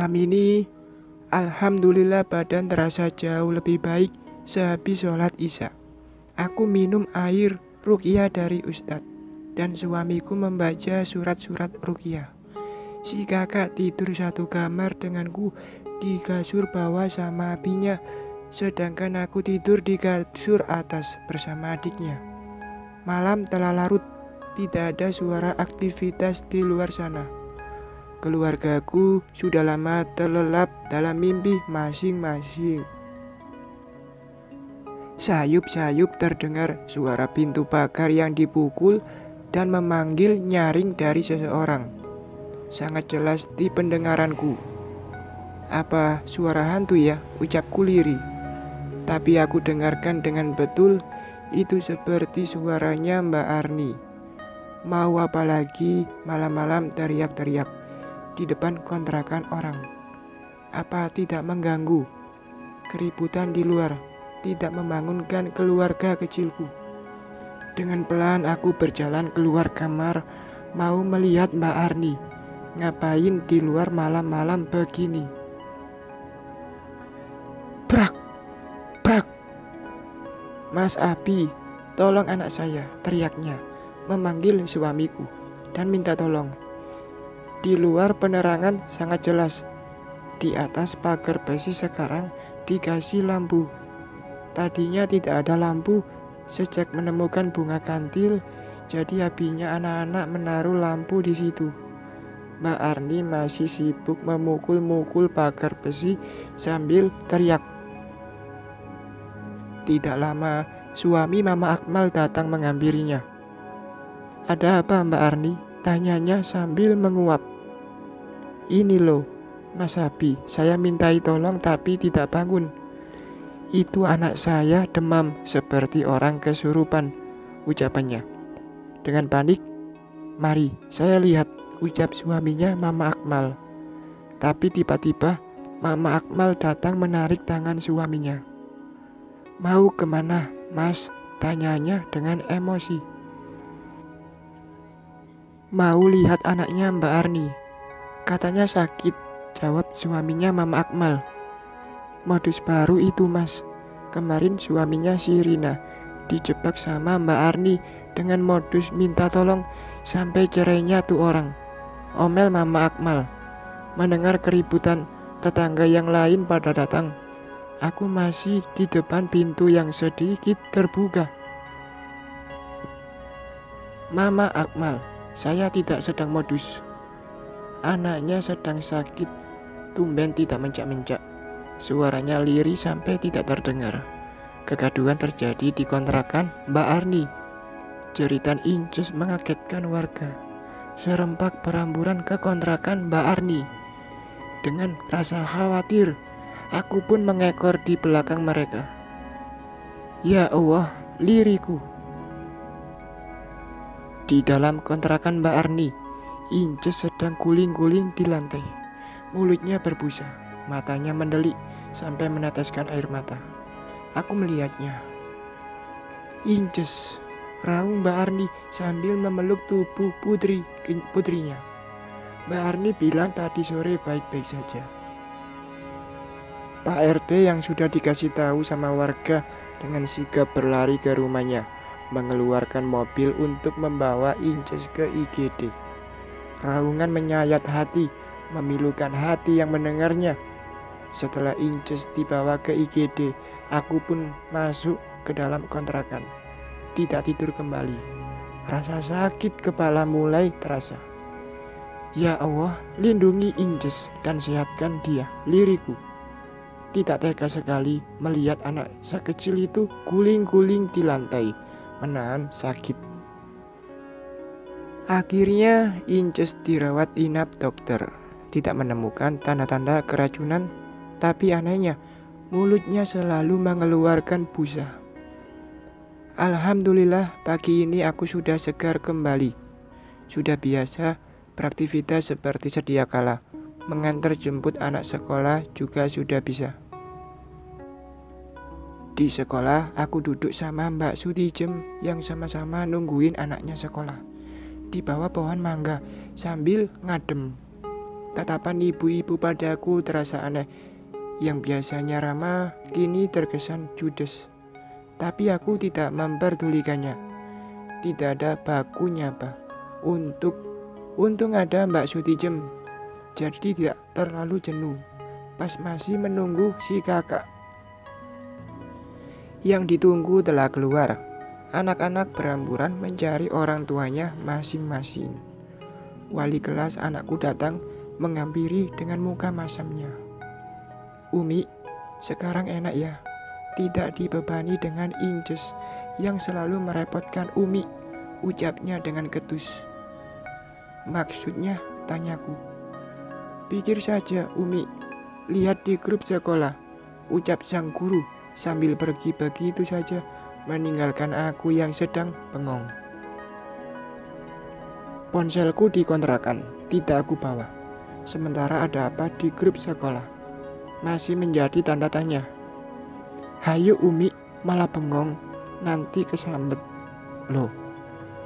Malam ini, alhamdulillah badan terasa jauh lebih baik sehabis sholat isya. Aku minum air ruqyah dari Ustadz dan suamiku membaca surat-surat ruqyah. Si kakak tidur satu kamar denganku di kasur bawah sama abinya, sedangkan aku tidur di kasur atas bersama adiknya. Malam telah larut, tidak ada suara aktivitas di luar sana. Keluargaku sudah lama terlelap dalam mimpi masing-masing. Sayup-sayup terdengar suara pintu pagar yang dipukul dan memanggil nyaring dari seseorang. Sangat jelas di pendengaranku. Apa suara hantu ya? Ucapku lirih. Tapi aku dengarkan dengan betul, itu seperti suaranya Mbak Arni. Mau apa lagi malam-malam teriak-teriak di depan kontrakan orang? Apa tidak mengganggu? Keributan di luar tidak membangunkan keluarga kecilku. Dengan pelan aku berjalan keluar kamar, mau melihat Mbak Arni ngapain di luar malam-malam begini. Brak, brak. Mas Abi, tolong anak saya, teriaknya, memanggil suamiku dan minta tolong. Di luar penerangan sangat jelas. Di atas pagar besi sekarang dikasih lampu. Tadinya tidak ada lampu. Sejak menemukan bunga kantil, jadi abinya anak-anak menaruh lampu di situ. Mbak Arni masih sibuk memukul-mukul pagar besi sambil teriak. Tidak lama, suami Mama Akmal datang menghampirinya. Ada apa Mbak Arni? Tanyanya sambil menguap. Ini loh, Mas Abi, saya mintai tolong tapi tidak bangun. Itu anak saya demam seperti orang kesurupan, ucapannya. Dengan panik, mari saya lihat, ucap suaminya Mama Akmal. Tapi tiba-tiba Mama Akmal datang menarik tangan suaminya. Mau kemana, Mas? Tanyanya dengan emosi. Mau lihat anaknya Mbak Arni. Katanya sakit, jawab suaminya Mama Akmal. Modus baru itu Mas. Kemarin suaminya si Rina dijebak sama Mbak Arni dengan modus minta tolong sampai cerainya tuh orang. Omel Mama Akmal. Mendengar keributan, tetangga yang lain pada datang. Aku masih di depan pintu yang sedikit terbuka. Mama Akmal, saya tidak sedang modus. Anaknya sedang sakit, tumben tidak mencak-mencak. Suaranya lirih sampai tidak terdengar. Kegaduhan terjadi di kontrakan Mbak Arni. Jeritan Inces mengagetkan warga. Serempak beramburan ke kontrakan Mbak Arni. Dengan rasa khawatir, aku pun mengekor di belakang mereka. Ya Allah, liriku. Di dalam kontrakan Mbak Arni, Inces sedang guling-guling di lantai. Mulutnya berbusa, matanya mendelik sampai meneteskan air mata. Aku melihatnya. Inces, raung Mbak Arni sambil memeluk tubuh putrinya. Mbak Arni bilang tadi sore baik-baik saja. Pak RT yang sudah dikasih tahu sama warga dengan sigap berlari ke rumahnya, mengeluarkan mobil untuk membawa Inces ke IGD. Raungan menyayat hati, memilukan hati yang mendengarnya. Setelah Inces dibawa ke IGD, aku pun masuk ke dalam kontrakan. Tidak tidur kembali. Rasa sakit kepala mulai terasa. Ya Allah, lindungi Inces dan sehatkan dia, liriku. Tidak tega sekali melihat anak sekecil itu guling-guling di lantai, menahan sakit. Akhirnya Inces dirawat inap dokter. Tidak menemukan tanda-tanda keracunan, tapi anehnya mulutnya selalu mengeluarkan busa. Alhamdulillah pagi ini aku sudah segar kembali. Sudah biasa beraktivitas seperti sedia kala. Mengantar jemput anak sekolah juga sudah bisa. Di sekolah aku duduk sama Mbak Sutijem yang sama-sama nungguin anaknya sekolah di bawah pohon mangga sambil ngadem. Tatapan ibu-ibu padaku terasa aneh. Yang biasanya ramah, kini terkesan judes. Tapi aku tidak memperdulikannya. Tidak ada baku nyapa. Untung ada Mbak Sutijem. Jadi tidak terlalu jenuh. Pas masih menunggu si kakak. Yang ditunggu telah keluar. Anak-anak beramburan mencari orang tuanya masing-masing. Wali kelas anakku datang menghampiri dengan muka masamnya. Umi, sekarang enak ya. Tidak dibebani dengan Inces yang selalu merepotkan Umi, ucapnya dengan ketus. Maksudnya, tanyaku. Pikir saja Umi, lihat di grup sekolah, ucap sang guru sambil pergi begitu saja meninggalkan aku yang sedang bengong. Ponselku dikontrakan, tidak aku bawa. Sementara ada apa di grup sekolah? Masih menjadi tanda tanya. Hayu Umi, malah bengong, nanti kesambet. Loh,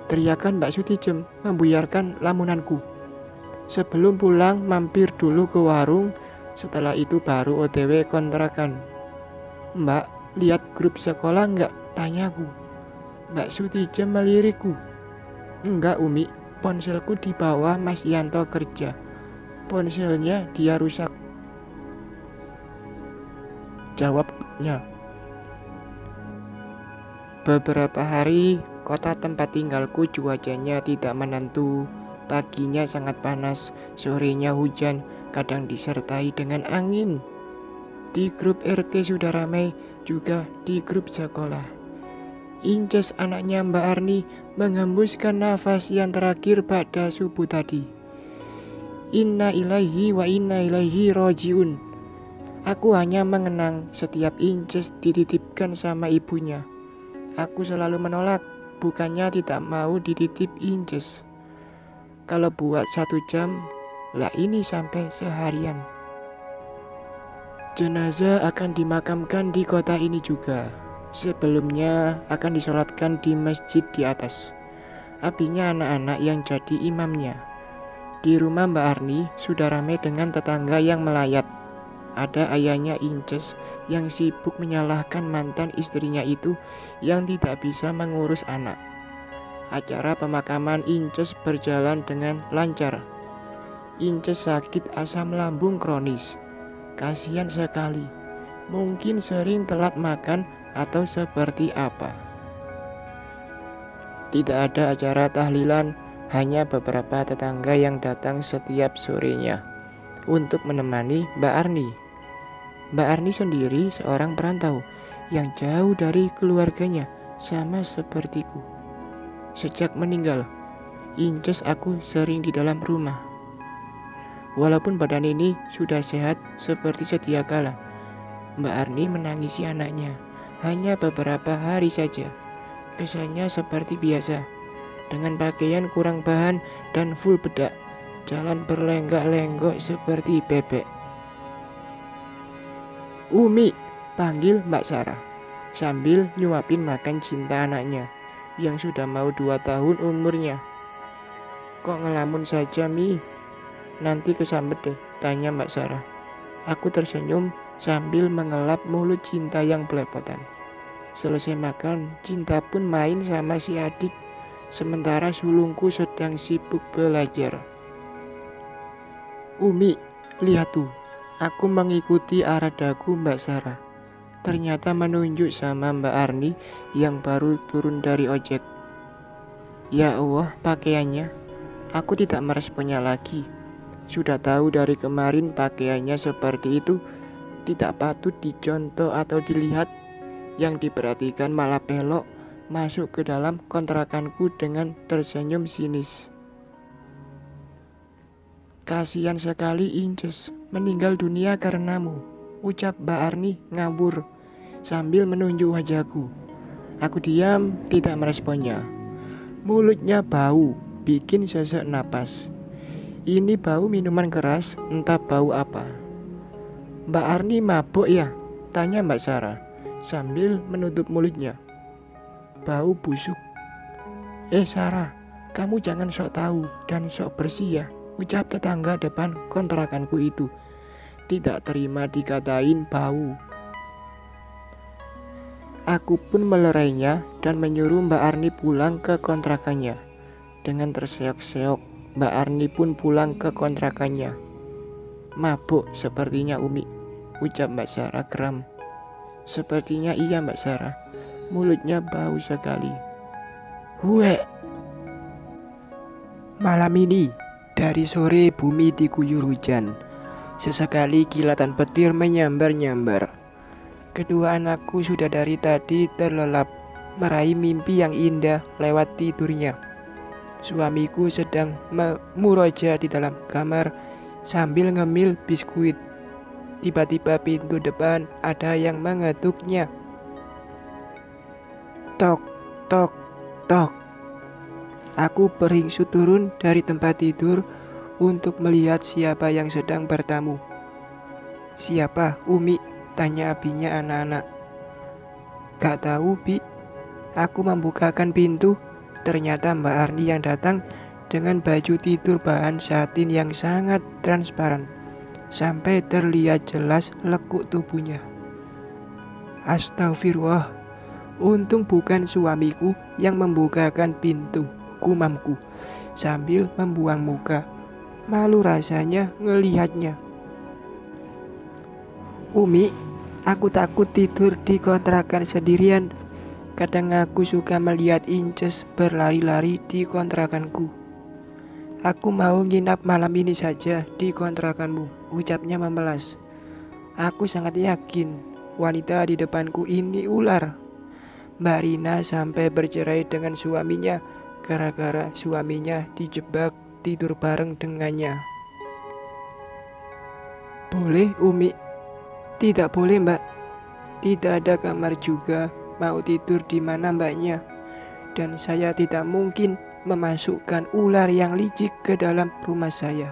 teriakan Mbak Sutijem membuyarkan lamunanku. Sebelum pulang mampir dulu ke warung, setelah itu baru OTW kontrakan. Mbak, lihat grup sekolah enggak? Tanyaku. Mbak Sutijem melirikku. Enggak Umi, ponselku dibawa Mas Yanto kerja. Ponselnya dia rusak, jawabnya. Beberapa hari, kota tempat tinggalku cuacanya tidak menentu. Paginya sangat panas, sorenya hujan, kadang disertai dengan angin. Di grup RT sudah ramai, juga di grup sekolah. Inces anaknya Mbak Arni menghembuskan nafas yang terakhir pada subuh tadi. Inna ilaihi wa inna ilaihi rojiun. Aku hanya mengenang setiap Inces dititipkan sama ibunya. Aku selalu menolak, bukannya tidak mau dititip Inces. Kalau buat 1 jam, lah ini sampai seharian. Jenazah akan dimakamkan di kota ini juga. Sebelumnya akan disolatkan di masjid di atas. Abinya anak-anak yang jadi imamnya. Di rumah Mbak Arni sudah ramai dengan tetangga yang melayat. Ada ayahnya Inces yang sibuk menyalahkan mantan istrinya itu yang tidak bisa mengurus anak. Acara pemakaman Inces berjalan dengan lancar. Inces sakit asam lambung kronis. Kasihan sekali. Mungkin sering telat makan atau seperti apa. Tidak ada acara tahlilan, hanya beberapa tetangga yang datang setiap sorenya untuk menemani Mbak Arni. Mbak Arni sendiri seorang perantau yang jauh dari keluarganya, sama sepertiku. Sejak meninggal, Inces aku sering di dalam rumah. Walaupun badan ini sudah sehat seperti sedia kala, Mbak Arni menangisi anaknya hanya beberapa hari saja. Kesannya seperti biasa, dengan pakaian kurang bahan dan full bedak, jalan berlenggak-lenggok seperti bebek. Umi, panggil Mbak Sarah, sambil nyuapin makan cinta anaknya, yang sudah mau 2 tahun umurnya. Kok ngelamun saja, Mi? Nanti kesambet deh, tanya Mbak Sarah. Aku tersenyum sambil mengelap mulut cinta yang belepotan. Selesai makan, cinta pun main sama si adik, sementara sulungku sedang sibuk belajar. Umi, lihat tuh, aku mengikuti arah dagu Mbak Sarah. Ternyata menunjuk sama Mbak Arni yang baru turun dari ojek. Ya Allah, pakaiannya. Aku tidak meresponnya lagi. Sudah tahu dari kemarin pakaiannya seperti itu, tidak patut dicontoh atau dilihat. Yang diperhatikan malah belok masuk ke dalam kontrakanku dengan tersenyum sinis. Kasihan sekali Inces, meninggal dunia karenamu, ucap Mbak Arni ngabur sambil menunjuk wajahku. Aku diam, tidak meresponnya. Mulutnya bau, bikin sesak napas. Ini bau minuman keras, entah bau apa. Mbak Arni mabuk ya? Tanya Mbak Sarah sambil menutup mulutnya. Bau busuk. Sarah, kamu jangan sok tahu dan sok bersih ya, ucap tetangga depan kontrakanku itu. Tidak terima dikatain bau. Aku pun melerainya dan menyuruh Mbak Arni pulang ke kontrakannya. Dengan terseok-seok, Mbak Arni pun pulang ke kontrakannya. Mabuk sepertinya Umi, ucap Mbak Sarah geram. Sepertinya iya Mbak Sarah, mulutnya bau sekali. Huek. Malam ini, dari sore bumi diguyur hujan. Sesekali kilatan petir menyambar-nyambar. Kedua anakku sudah dari tadi terlelap, meraih mimpi yang indah lewat tidurnya. Suamiku sedang memuroja di dalam kamar sambil ngemil biskuit. Tiba-tiba pintu depan ada yang mengetuknya. Tok, tok, tok. Aku beringsut turun dari tempat tidur untuk melihat siapa yang sedang bertamu. Siapa, Umi? Tanya abinya anak-anak. Gak tahu, Bi. Aku membukakan pintu. Ternyata Mbak Arni yang datang dengan baju tidur bahan satin yang sangat transparan, sampai terlihat jelas lekuk tubuhnya. Astagfirullah, untung bukan suamiku yang membukakan pintu, gumamku sambil membuang muka. Malu rasanya ngelihatnya. Umi, aku takut tidur di kontrakan sendirian. Kadang aku suka melihat Inces berlari-lari di kontrakanku. Aku mau nginap malam ini saja di kontrakanmu, ucapnya memelas. Aku sangat yakin wanita di depanku ini ular. Mbak Rina sampai bercerai dengan suaminya gara-gara suaminya dijebak tidur bareng dengannya. Boleh, Umi? Tidak boleh, Mbak. Tidak ada kamar juga. Mau tidur di mana mbaknya? Dan saya tidak mungkin memasukkan ular yang licik ke dalam rumah saya,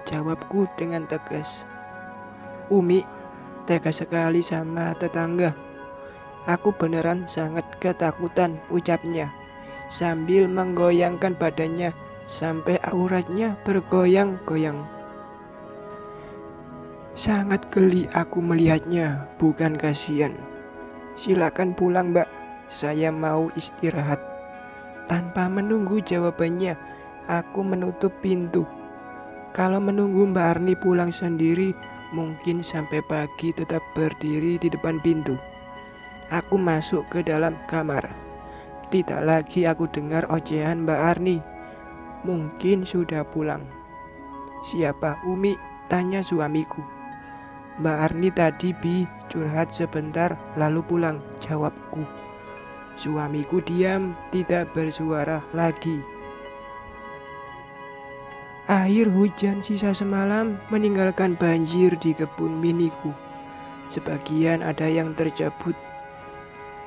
jawabku dengan tegas. Umi tega sekali sama tetangga. Aku beneran sangat ketakutan, ucapnya sambil menggoyangkan badannya sampai auratnya bergoyang-goyang. Sangat geli aku melihatnya, bukan kasihan. Silakan pulang, Mbak. Saya mau istirahat. Tanpa menunggu jawabannya, aku menutup pintu. Kalau menunggu Mbak Arni pulang sendiri, mungkin sampai pagi tetap berdiri di depan pintu. Aku masuk ke dalam kamar. Tidak lagi aku dengar ocehan Mbak Arni. Mungkin sudah pulang. Siapa, Umi? Tanya suamiku. Mbak Arni tadi, Bi, curhat sebentar lalu pulang, jawabku. Suamiku diam, tidak bersuara lagi. Air hujan sisa semalam meninggalkan banjir di kebun miniku. Sebagian ada yang tercabut.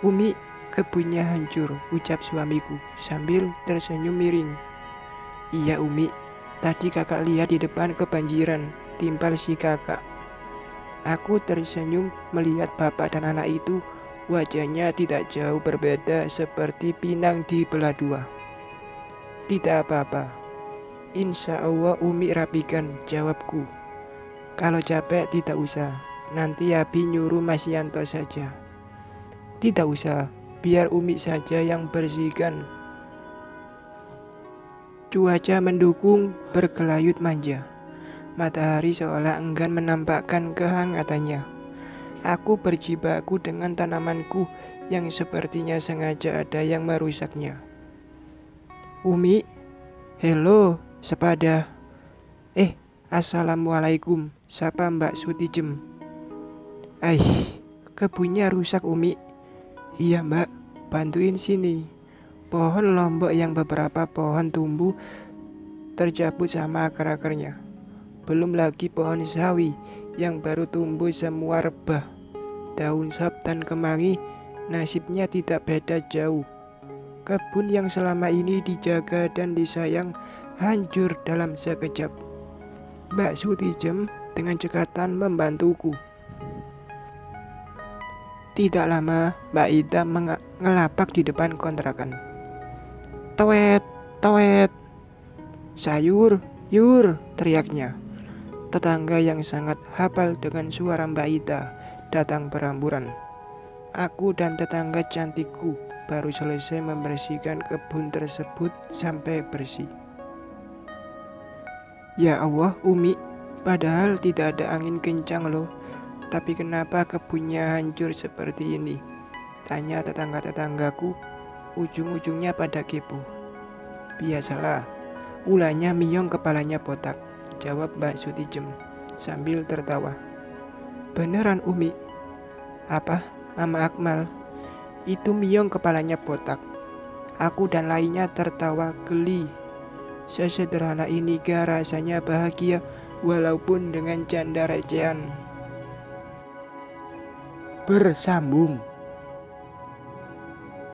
Umi, kebunnya hancur, ucap suamiku sambil tersenyum miring. Iya, Umi, tadi kakak lihat di depan kebanjiran, timpal si kakak. Aku tersenyum melihat bapak dan anak itu. Wajahnya tidak jauh berbeda seperti pinang dibelah dua. Tidak apa-apa. Insya Allah Umi rapikan, jawabku. Kalau capek tidak usah. Nanti Abi nyuruh Mas Yanto saja. Tidak usah, biar Umi saja yang bersihkan. Cuaca mendukung, berkelayut manja. Matahari seolah enggan menampakkan kehangatannya. Aku berjibaku dengan tanamanku yang sepertinya sengaja ada yang merusaknya. Umi, hello, sepada. Assalamualaikum, sapa Mbak Sutijem. Kebunnya rusak, Umi. Iya, Mbak, bantuin sini. Pohon lombok yang beberapa pohon tumbuh tercabut sama akar-akarnya. Belum lagi pohon sawi yang baru tumbuh semua rebah. Daun sop dan kemangi nasibnya tidak beda jauh. Kebun yang selama ini dijaga dan disayang hancur dalam sekejap. Mbak Sutijem dengan cekatan membantuku. Tidak lama Mbak Ida ngelapak di depan kontrakan. Towet, towet. Sayur, "Yur!" teriaknya. Tetangga yang sangat hafal dengan suara Mbak Ita datang beramburan. Aku dan tetangga cantikku baru selesai membersihkan kebun tersebut sampai bersih. "Ya Allah, Umi, padahal tidak ada angin kencang loh. Tapi kenapa kebunnya hancur seperti ini?" tanya tetangga-tetanggaku. Ujung-ujungnya pada kepo. "Biasalah, ulahnya Miyong kepalanya botak," jawab Mbak Sutijem sambil tertawa. "Beneran, Umi?" "Apa, Mama Akmal? Itu Miyong kepalanya botak." Aku dan lainnya tertawa geli. Sesederhana inikah rasanya bahagia walaupun dengan canda recehan. Bersambung.